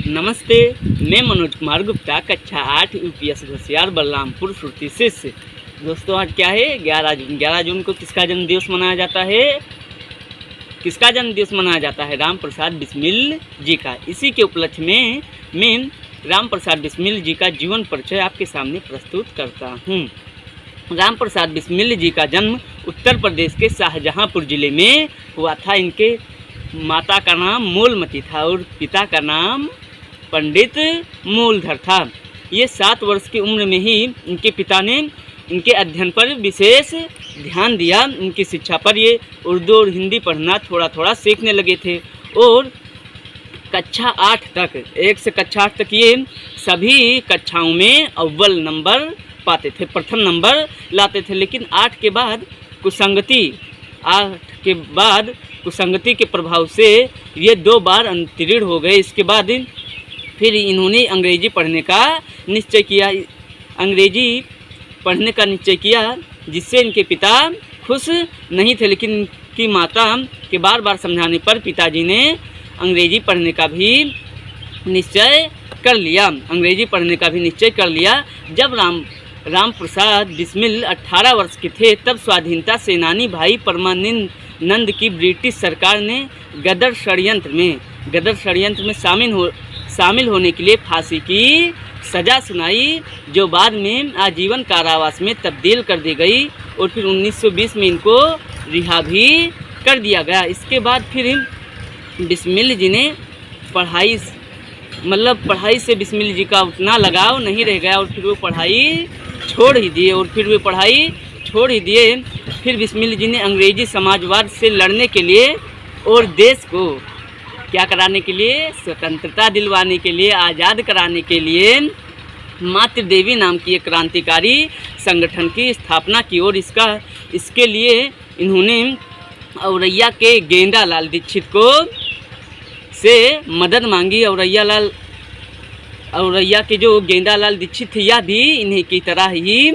नमस्ते, मैं मनोज कुमार गुप्ता, कक्षा 8 यूपीएस होशियार बलरामपुर सुरती शिष्य। दोस्तों आज क्या है 11 जून को किसका जन्मदिवस मनाया जाता है? किसका जन्मदिवस मनाया जाता है? राम प्रसाद बिस्मिल जी का। इसी के उपलक्ष्य में मैं राम प्रसाद बिस्मिल जी का जीवन परिचय आपके सामने प्रस्तुत करता हूँ। राम प्रसाद बिस्मिल जी का जन्म उत्तर प्रदेश के शाहजहाँपुर जिले में हुआ था। इनके माता का नाम मूलमती था और पिता का नाम पंडित मूलधर था। ये 7 वर्ष की उम्र में ही इनके पिता ने इनके अध्ययन पर विशेष ध्यान दिया। उनकी शिक्षा पर ये उर्दू और हिंदी पढ़ना थोड़ा थोड़ा सीखने लगे थे और कक्षा 8 तक 1 से कक्षा 8 तक ये सभी कक्षाओं में अव्वल नंबर पाते थे, प्रथम नंबर लाते थे। लेकिन 8 के बाद कुसंगति के प्रभाव से ये 2 बार अंतरीण हो गए। इसके बाद फिर इन्होंने अंग्रेजी पढ़ने का निश्चय किया, जिससे इनके पिता खुश नहीं थे। लेकिन इनकी माता के बार बार समझाने पर पिताजी ने अंग्रेजी पढ़ने का भी निश्चय कर लिया। जब राम प्रसाद बिस्मिल 18 वर्ष के थे तब स्वाधीनता सेनानी भाई परमानंद की ब्रिटिश सरकार ने गदर षड्यंत्र में शामिल होने के लिए फांसी की सज़ा सुनाई, जो बाद में आजीवन कारावास में तब्दील कर दी गई और फिर 1920 में इनको रिहा भी कर दिया गया। इसके बाद फिर बिस्मिल जी ने पढ़ाई से बिस्मिल जी का उतना लगाव नहीं रह गया और फिर वो पढ़ाई छोड़ ही दिए। फिर बिस्मिल जी ने अंग्रेजी समाजवाद से लड़ने के लिए और देश को क्या कराने के लिए, स्वतंत्रता दिलवाने के लिए, आज़ाद कराने के लिए मातृदेवी नाम की एक क्रांतिकारी संगठन की स्थापना की और इसके लिए इन्होंने औरैया के गेंदालाल दीक्षित से मदद मांगी। औरैया के जो गेंदालाल दीक्षित थे यह भी इन्हीं की तरह ही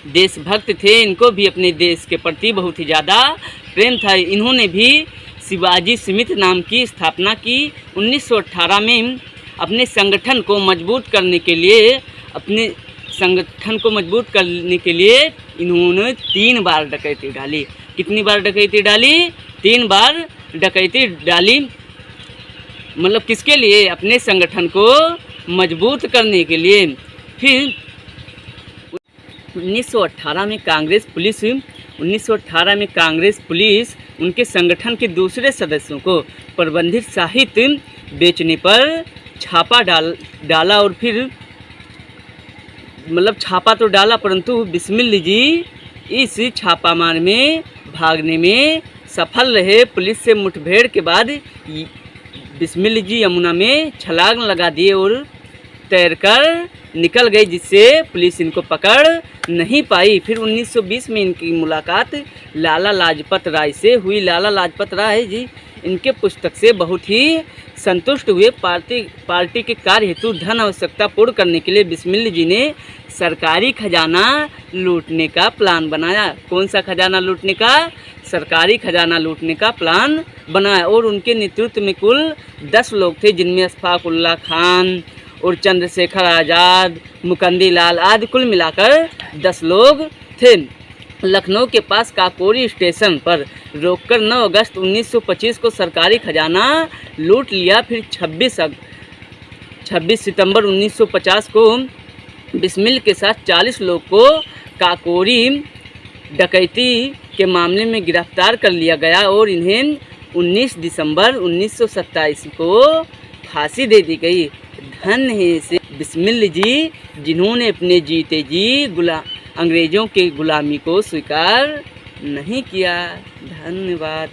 देशभक्त थे। इनको भी अपने देश के प्रति बहुत ही ज़्यादा प्रेम था। इन्होंने भी शिवाजी समिति नाम की स्थापना की। 1918 में अपने संगठन को मजबूत करने के लिए इन्होंने 3 बार डकैती डाली। कितनी बार डकैती डाली? 3 बार डकैती डाली। मतलब किसके लिए? अपने संगठन को मजबूत करने के लिए। फिर 1918 में कांग्रेस पुलिस उनके संगठन के दूसरे सदस्यों को प्रबंधित साहित्य बेचने पर छापा डाला और फिर छापा तो डाला परंतु बिस्मिल जी इस छापामार में भागने में सफल रहे। पुलिस से मुठभेड़ के बाद बिस्मिल जी यमुना में छलांग लगा दिए और तैरकर निकल गए, जिससे पुलिस इनको पकड़ नहीं पाई। फिर 1920 में इनकी मुलाकात लाला लाजपत राय से हुई। लाला लाजपत राय जी इनके पुस्तक से बहुत ही संतुष्ट हुए। पार्टी के कार्य हेतु धन आवश्यकता पूर्ण करने के लिए बिस्मिल जी ने सरकारी खजाना लूटने का प्लान बनाया। कौन सा खजाना लूटने का? सरकारी खजाना लूटने का प्लान बनाया और उनके नेतृत्व में कुल 10 लोग थे, जिनमें अशफाक उल्लाह खान और चंद्रशेखर आज़ाद, मुकंदी लाल आदि कुल मिलाकर 10 लोग थे। लखनऊ के पास काकोरी स्टेशन पर रोककर 9 अगस्त 1925 को सरकारी खजाना लूट लिया। फिर 26 सितंबर 1950 को बिस्मिल के साथ 40 लोग को काकोरी डकैती के मामले में गिरफ्तार कर लिया गया और इन्हें 19 दिसंबर 1927 को फांसी दे दी गई। धन्य है से बिस्मिल जी, जिन्होंने अपने जीते जी अंग्रेज़ों के गुलामी को स्वीकार नहीं किया। धन्यवाद।